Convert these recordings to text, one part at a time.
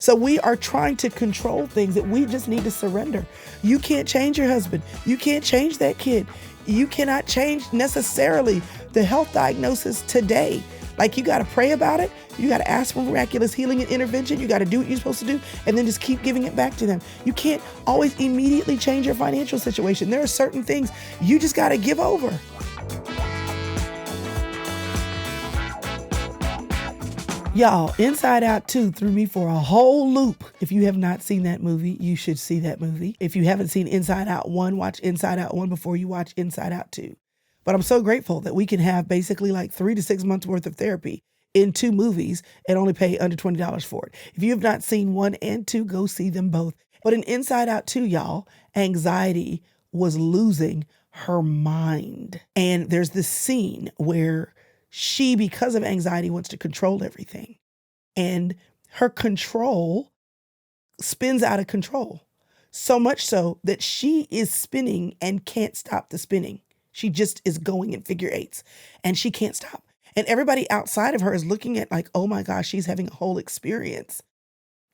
So we are trying to control things that we just need to surrender. You can't change your husband. You can't change that kid. You cannot change necessarily the health diagnosis today. Like, you got to pray about it. You got to ask for miraculous healing and intervention. You got to do what you're supposed to do and then just keep giving it back to them. You can't always immediately change your financial situation. There are certain things you just got to give over. Y'all, Inside Out 2 threw me for a whole loop. If you have not seen that movie, you should see that movie. If you haven't seen Inside Out 1, watch Inside Out 1 before you watch Inside Out 2. But I'm so grateful that we can have basically like 3 to 6 months worth of therapy in 2 movies and only pay under $20 for it. If you have not seen 1 and 2, go see them both. But in Inside Out 2, y'all, anxiety was losing her mind. And there's this scene where she, because of anxiety, wants to control everything. And her control spins out of control. So much so that she is spinning and can't stop the spinning. She just is going in figure eights and she can't stop. And everybody outside of her is looking at like, oh my gosh, she's having a whole experience.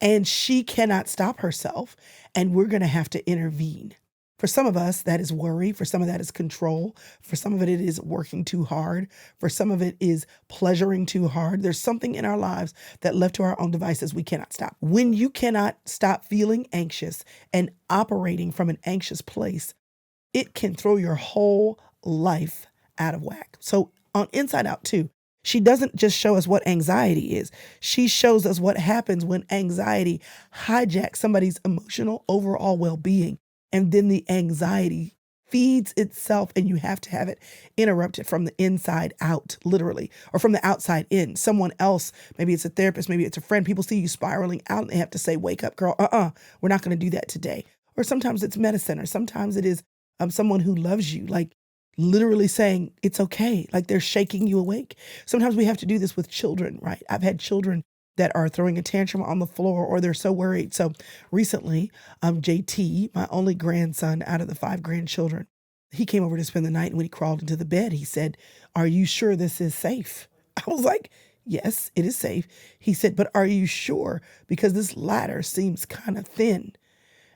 And she cannot stop herself. And we're going to have to intervene. For some of us, that is worry. For some of that is control. For some of it is working too hard. For some of it is pleasuring too hard. There's something in our lives that left to our own devices we cannot stop. When you cannot stop feeling anxious and operating from an anxious place, it can throw your whole life out of whack. So on Inside Out 2, she doesn't just show us what anxiety is. She shows us what happens when anxiety hijacks somebody's emotional overall well-being. And then the anxiety feeds itself and you have to have it interrupted from the inside out, literally, or from the outside in. Someone else, maybe it's a therapist, maybe it's a friend. People see you spiraling out and they have to say, wake up, girl. We're not going to do that today. Or sometimes it's medicine, or sometimes it is someone who loves you, like literally saying it's okay. Like they're shaking you awake. Sometimes we have to do this with children, right? I've had children that are throwing a tantrum on the floor or they're so worried. So recently, JT, my only grandson out of the 5 grandchildren, he came over to spend the night. And when he crawled into the bed, he said, "Are you sure this is safe?" I was like, "Yes, it is safe." He said, "But are you sure? Because this ladder seems kind of thin."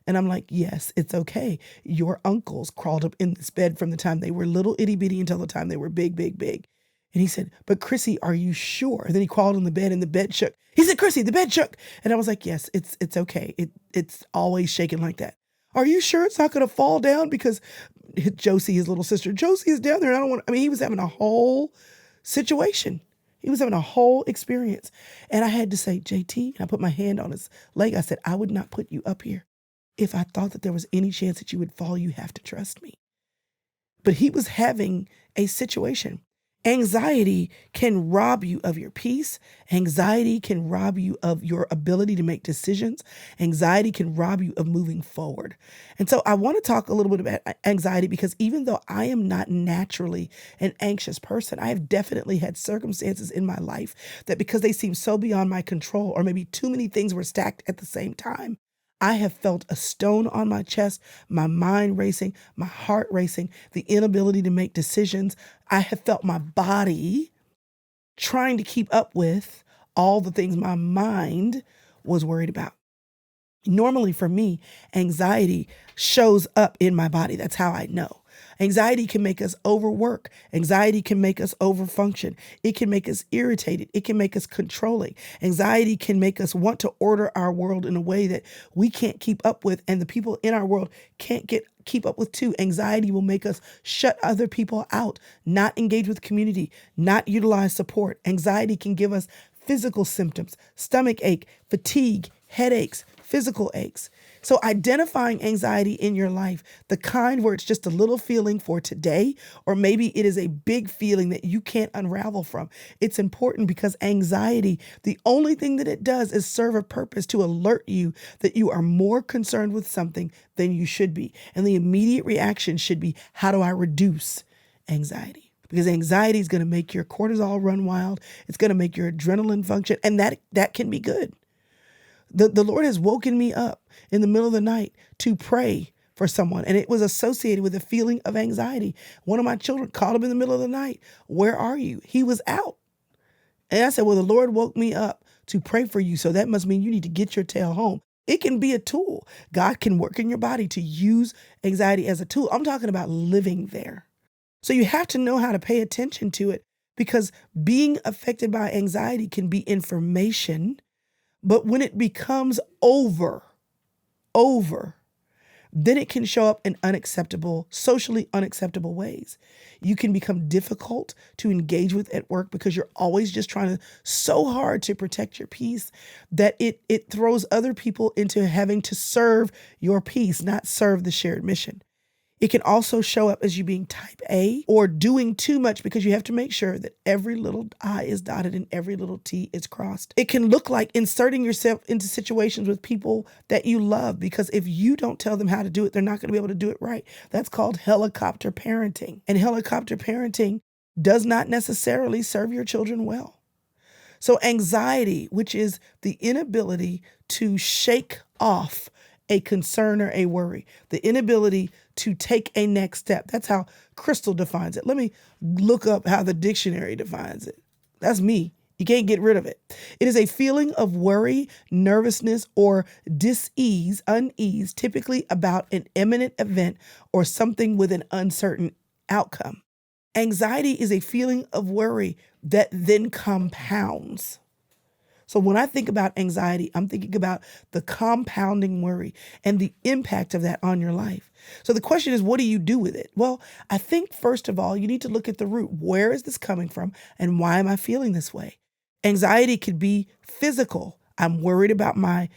And I'm like, "Yes, it's okay. Your uncles crawled up in this bed from the time they were little itty bitty until the time they were big, big, big." And he said, "But Chrissy, are you sure?" And then he crawled on the bed and the bed shook. He said, "Chrissy, the bed shook." And I was like, "Yes, it's okay. It's always shaking like that." "Are you sure it's not going to fall down?" Because Josie, his little sister, "Josie is down there. And he was having a whole situation. He was having a whole experience. And I had to say, "JT," and I put my hand on his leg. I said, "I would not put you up here. If I thought that there was any chance that you would fall, you have to trust me." But he was having a situation. Anxiety can rob you of your peace. Anxiety can rob you of your ability to make decisions. Anxiety can rob you of moving forward. And so I want to talk a little bit about anxiety because even though I am not naturally an anxious person, I have definitely had circumstances in my life that because they seem so beyond my control or maybe too many things were stacked at the same time, I have felt a stone on my chest, my mind racing, my heart racing, the inability to make decisions. I have felt my body trying to keep up with all the things my mind was worried about. Normally for me, anxiety shows up in my body. That's how I know. Anxiety can make us overwork. Anxiety can make us overfunction. It can make us irritated. It can make us controlling. Anxiety can make us want to order our world in a way that we can't keep up with, and the people in our world can't keep up with too. Anxiety will make us shut other people out, not engage with community, not utilize support. Anxiety can give us physical symptoms, stomach ache, fatigue, headaches, physical aches. So identifying anxiety in your life, the kind where it's just a little feeling for today, or maybe it is a big feeling that you can't unravel from. It's important because anxiety, the only thing that it does is serve a purpose to alert you that you are more concerned with something than you should be. And the immediate reaction should be, how do I reduce anxiety? Because anxiety is going to make your cortisol run wild. It's going to make your adrenaline function. And that can be good. The Lord has woken me up in the middle of the night to pray for someone, and it was associated with a feeling of anxiety. One of my children called him in the middle of the night. "Where are you?" He was out. And I said, well, the Lord woke me up to pray for you. So that must mean you need to get your tail home. It can be a tool. God can work in your body to use anxiety as a tool. I'm talking about living there. So you have to know how to pay attention to it, because being affected by anxiety can be information, but when it becomes over, then it can show up in socially unacceptable ways. You can become difficult to engage with at work because you're always just trying so hard to protect your peace that it throws other people into having to serve your peace, not serve the shared mission. It can also show up as you being type A or doing too much because you have to make sure that every little I is dotted and every little T is crossed. It can look like inserting yourself into situations with people that you love, because if you don't tell them how to do it, they're not going to be able to do it right. That's called helicopter parenting. And helicopter parenting does not necessarily serve your children well. So anxiety, which is the inability to shake off a concern or a worry, the inability to take a next step. That's how Chrystal defines it. Let me look up how the dictionary defines it. That's me. You can't get rid of it. It is a feeling of worry, nervousness, or unease, typically about an imminent event or something with an uncertain outcome. Anxiety is a feeling of worry that then compounds. So when I think about anxiety, I'm thinking about the compounding worry and the impact of that on your life. So the question is, what do you do with it? Well, I think first of all, you need to look at the root. Where is this coming from and why am I feeling this way? Anxiety could be physical. I'm worried about my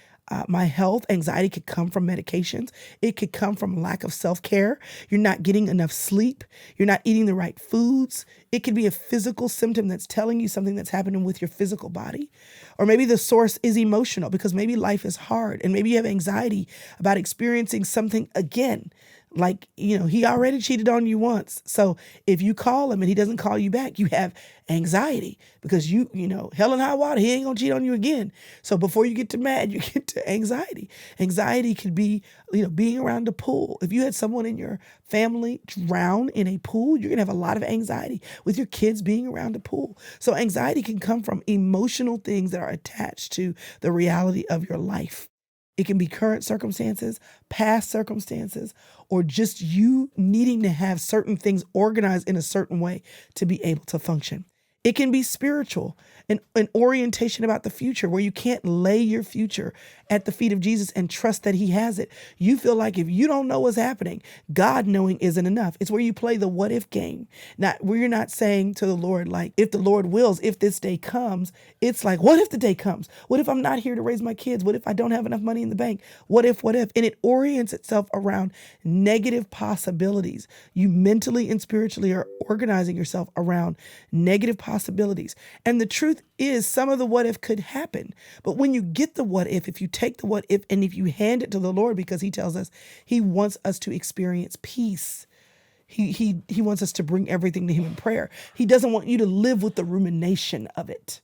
health. Anxiety could come from medications. It could come from lack of self-care. You're not getting enough sleep. You're not eating the right foods. It could be a physical symptom that's telling you something that's happening with your physical body. Or maybe the source is emotional, because maybe life is hard and maybe you have anxiety about experiencing something again. Like, he already cheated on you once. So if you call him and he doesn't call you back, you have anxiety because hell and high water, he ain't gonna cheat on you again. So before you get to mad, you get to anxiety. Anxiety could be, being around a pool. If you had someone in your family drown in a pool, you're gonna have a lot of anxiety with your kids being around a pool. So anxiety can come from emotional things that are attached to the reality of your life. It can be current circumstances, past circumstances, or just you needing to have certain things organized in a certain way to be able to function. It can be spiritual, an orientation about the future where you can't lay your future at the feet of Jesus and trust that he has it. You feel like if you don't know what's happening, God knowing isn't enough. It's where you play the what if game. Not where you're not saying to the Lord, like, if the Lord wills, if this day comes, it's like, what if the day comes? What if I'm not here to raise my kids? What if I don't have enough money in the bank? What if? And it orients itself around negative possibilities. You mentally and spiritually are organizing yourself around negative possibilities. And the truth is, some of the what if could happen. But when you get the what if you take the what if and if you hand it to the Lord, because he tells us he wants us to experience peace. He wants us to bring everything to him in prayer. He doesn't want you to live with the rumination of it.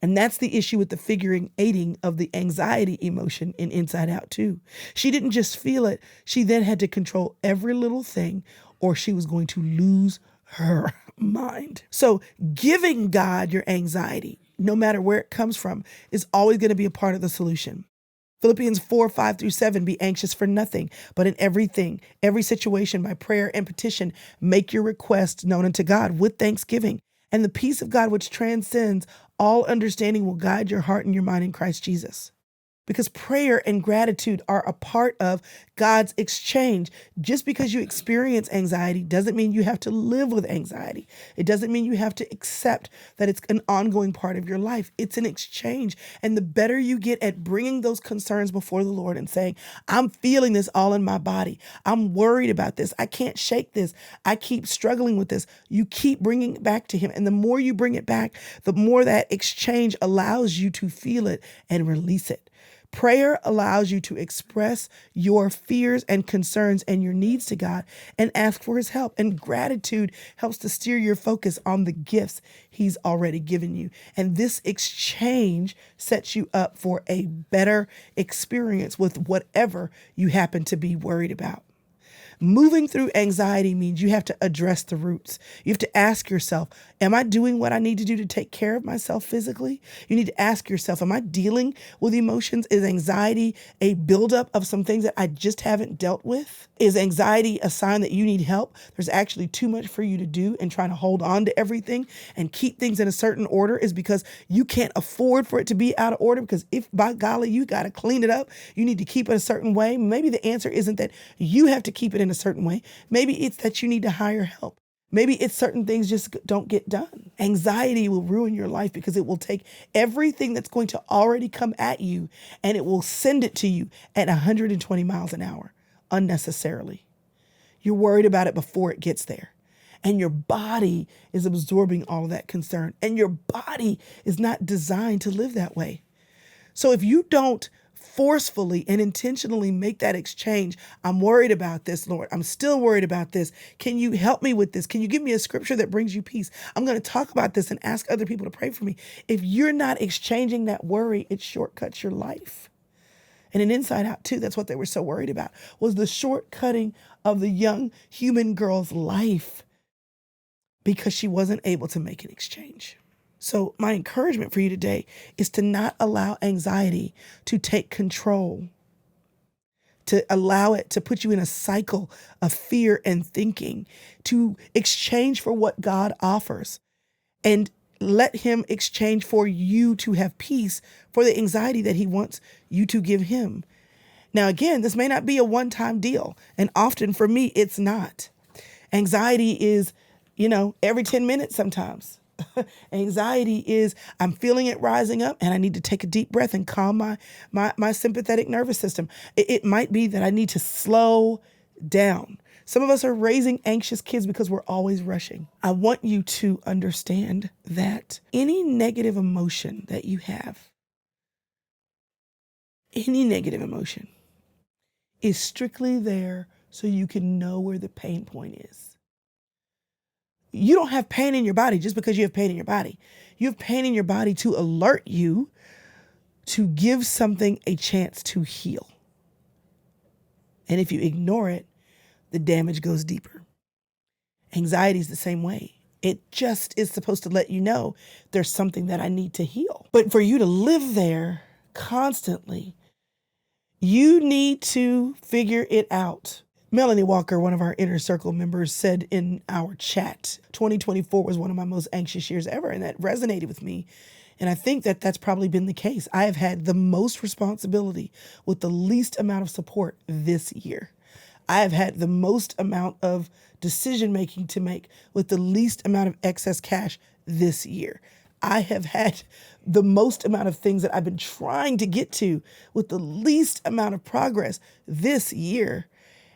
And that's the issue with the figuring aiding of the anxiety emotion in Inside Out too. She didn't just feel it. She then had to control every little thing or she was going to lose her mind. So giving God your anxiety, no matter where it comes from, is always going to be a part of the solution. Philippians 4:5-7, be anxious for nothing, but in everything, every situation, by prayer and petition, make your requests known unto God with thanksgiving. And the peace of God, which transcends all understanding, will guide your heart and your mind in Christ Jesus. Because prayer and gratitude are a part of God's exchange. Just because you experience anxiety doesn't mean you have to live with anxiety. It doesn't mean you have to accept that it's an ongoing part of your life. It's an exchange. And the better you get at bringing those concerns before the Lord and saying, I'm feeling this all in my body. I'm worried about this. I can't shake this. I keep struggling with this. You keep bringing it back to him. And the more you bring it back, the more that exchange allows you to feel it and release it. Prayer allows you to express your fears and concerns and your needs to God and ask for his help. And gratitude helps to steer your focus on the gifts he's already given you. And this exchange sets you up for a better experience with whatever you happen to be worried about. Moving through anxiety means you have to address the roots. You have to ask yourself, am I doing what I need to do to take care of myself physically? You need to ask yourself, am I dealing with emotions? Is anxiety a buildup of some things that I just haven't dealt with? Is anxiety a sign that you need help? There's actually too much for you to do, and trying to hold on to everything and keep things in a certain order is because you can't afford for it to be out of order, because if by golly, you got to clean it up, you need to keep it a certain way. Maybe the answer isn't that you have to keep it in a certain way. Maybe it's that you need to hire help. Maybe it's certain things just don't get done. Anxiety will ruin your life because it will take everything that's going to already come at you and it will send it to you at 120 miles an hour unnecessarily. You're worried about it before it gets there. And your body is absorbing all of that concern. And your body is not designed to live that way. So if you don't forcefully and intentionally make that exchange, I'm worried about this, Lord. I'm still worried about this. Can you help me with this? Can you give me a scripture that brings you peace? I'm going to talk about this and ask other people to pray for me. If you're not exchanging that worry, it shortcuts your life. And in Inside Out 2, that's what they were so worried about, was the shortcutting of the young human girl's life because she wasn't able to make an exchange. So my encouragement for you today is to not allow anxiety to take control, to allow it to put you in a cycle of fear and thinking, to exchange for what God offers and let him exchange for you to have peace for the anxiety that he wants you to give him. Now, again, this may not be a one-time deal, and often for me, it's not. Anxiety is, every 10 minutes sometimes. Anxiety is, I'm feeling it rising up and I need to take a deep breath and calm my sympathetic nervous system. It might be that I need to slow down. Some of us are raising anxious kids because we're always rushing. I want you to understand that any negative emotion that you have, any negative emotion is strictly there so you can know where the pain point is. You don't have pain in your body just because you have pain in your body. You have pain in your body to alert you to give something a chance to heal. And if you ignore it, the damage goes deeper. Anxiety is the same way. It just is supposed to let you know there's something that I need to heal. But for you to live there constantly, you need to figure it out. Melanie Walker, one of our Inner Circle members, said in our chat, 2024 was one of my most anxious years ever, and that resonated with me. And I think that that's probably been the case. I have had the most responsibility with the least amount of support this year. I have had the most amount of decision-making to make with the least amount of excess cash this year. I have had the most amount of things that I've been trying to get to with the least amount of progress this year.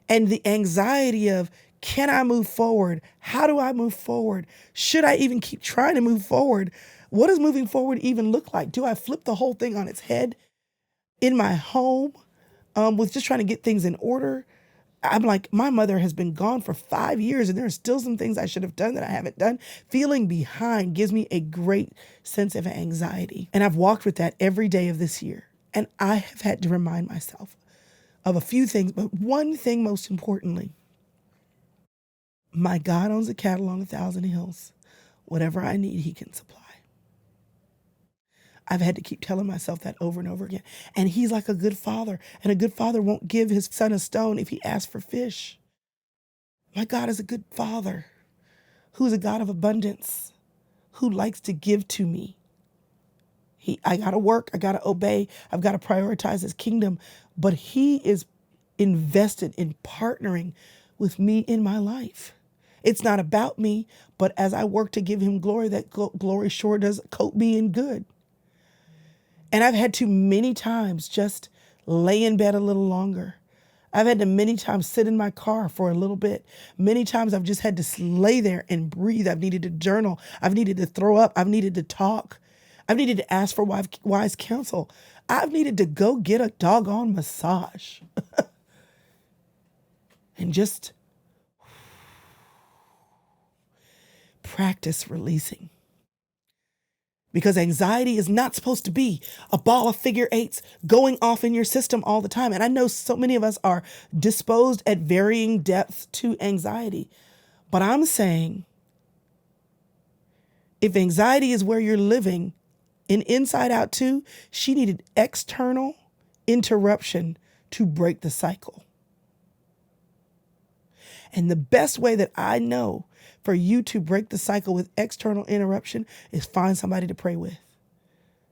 And the anxiety of, can I move forward? How do I move forward? Should I even keep trying to move forward? What does moving forward even look like? Do I flip the whole thing on its head in my home with just trying to get things in order? I'm like, my mother has been gone for 5 years and there are still some things I should have done that I haven't done. Feeling behind gives me a great sense of anxiety. And I've walked with that every day of this year. And I have had to remind myself of a few things, but one thing most importantly, my God owns a cattle on 1,000 hills. Whatever I need, he can supply. I've had to keep telling myself that over and over again. And he's like a good father, and a good father won't give his son a stone if he asks for fish. My God is a good father who's a God of abundance, who likes to give to me. I got to work. I got to obey. I've got to prioritize his kingdom. But he is invested in partnering with me in my life. It's not about me, but as I work to give him glory, that glory sure does coat me in good. And I've had to many times just lay in bed a little longer. I've had to many times sit in my car for a little bit. Many times I've just had to lay there and breathe. I've needed to journal. I've needed to throw up. I've needed to talk. I've needed to ask for wise counsel. I've needed to go get a doggone massage and just practice releasing. because anxiety is not supposed to be a ball of figure eights going off in your system all the time. And I know so many of us are disposed at varying depths to anxiety, but I'm saying if anxiety is where you're living in Inside Out 2, she needed external interruption to break the cycle. And the best way that I know for you to break the cycle with external interruption is find somebody to pray with.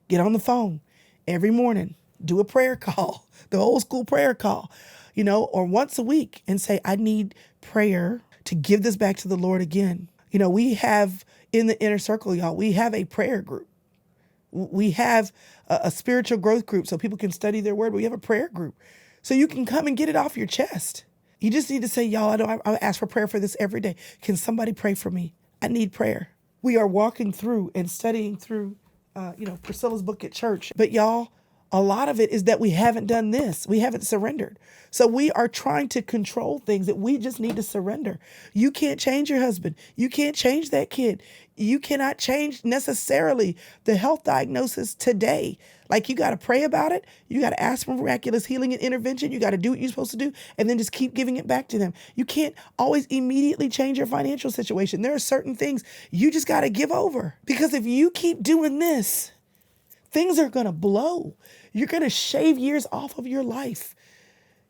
Get on the phone every morning, do a prayer call, the old school prayer call, or once a week and say, I need prayer to give this back to the Lord again. We have in the inner circle, y'all, we have a prayer group. We have a spiritual growth group so people can study their word. We have a prayer group so you can come and get it off your chest. You just need to say, y'all, I ask for prayer for this every day. Can somebody pray for me? I need prayer. We are walking through and studying through, Priscilla's book at church. But y'all, a lot of it is that we haven't done this. We haven't surrendered. So we are trying to control things that we just need to surrender. You can't change your husband. You can't change that kid. You cannot change necessarily the health diagnosis today. Like, you got to pray about it. You got to ask for miraculous healing and intervention. You got to do what you're supposed to do and then just keep giving it back to them. You can't always immediately change your financial situation. There are certain things you just got to give over, because if you keep doing this, things are going to blow. You're going to shave years off of your life.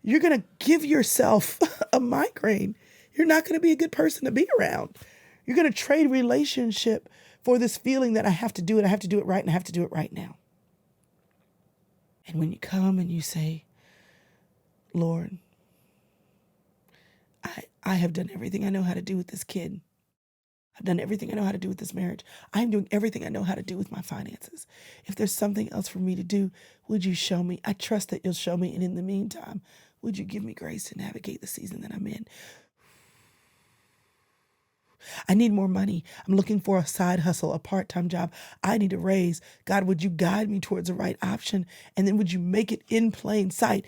You're going to give yourself a migraine. You're not going to be a good person to be around. You're going to trade relationship for this feeling that I have to do it. I have to do it right, and I have to do it right now. And when you come and you say, Lord, I have done everything I know how to do with this kid. I've done everything I know how to do with this marriage. I'm doing everything I know how to do with my finances. If there's something else for me to do, would you show me? I trust that you'll show me. And in the meantime, would you give me grace to navigate the season that I'm in? I need more money. I'm looking for a side hustle, a part-time job. I need a raise. God, would you guide me towards the right option? And then would you make it in plain sight?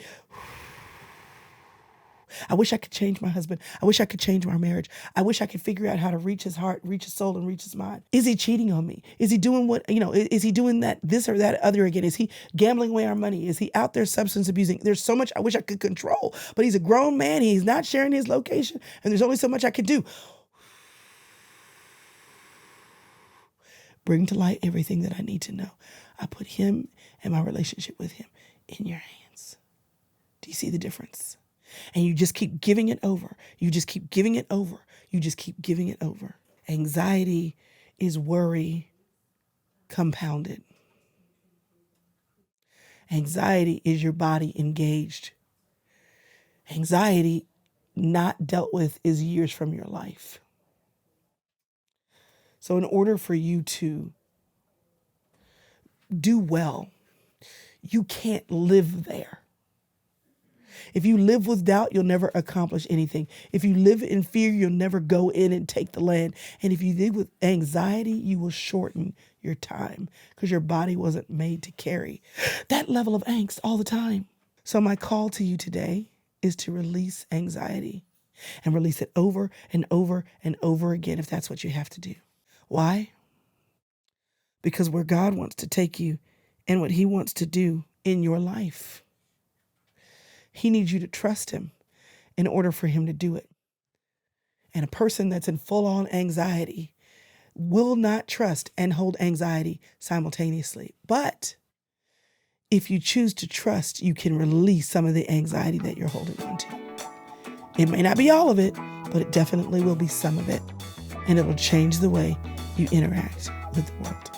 I wish I could change my husband. I wish I could change my marriage. I wish I could figure out how to reach his heart, reach his soul, and reach his mind. Is he cheating on me? Is he doing is he doing that, this or that other again? Is he gambling away our money? Is he out there substance abusing? There's so much I wish I could control, but he's a grown man. He's not sharing his location, and there's only so much I can do. Bring to light everything that I need to know. I put him and my relationship with him in your hands. Do you see the difference? And you just keep giving it over. You just keep giving it over. You just keep giving it over. Anxiety is worry compounded. Anxiety is your body engaged. Anxiety not dealt with is years from your life. So in order for you to do well, you can't live there. If you live with doubt, you'll never accomplish anything. If you live in fear, you'll never go in and take the land. And if you live with anxiety, you will shorten your time because your body wasn't made to carry that level of angst all the time. So my call to you today is to release anxiety and release it over and over and over again if that's what you have to do. Why? Because where God wants to take you and what he wants to do in your life, he needs you to trust him in order for him to do it. And a person that's in full-on anxiety will not trust and hold anxiety simultaneously. But if you choose to trust, you can release some of the anxiety that you're holding on to. It may not be all of it, but it definitely will be some of it. And it will change the way you interact with the world.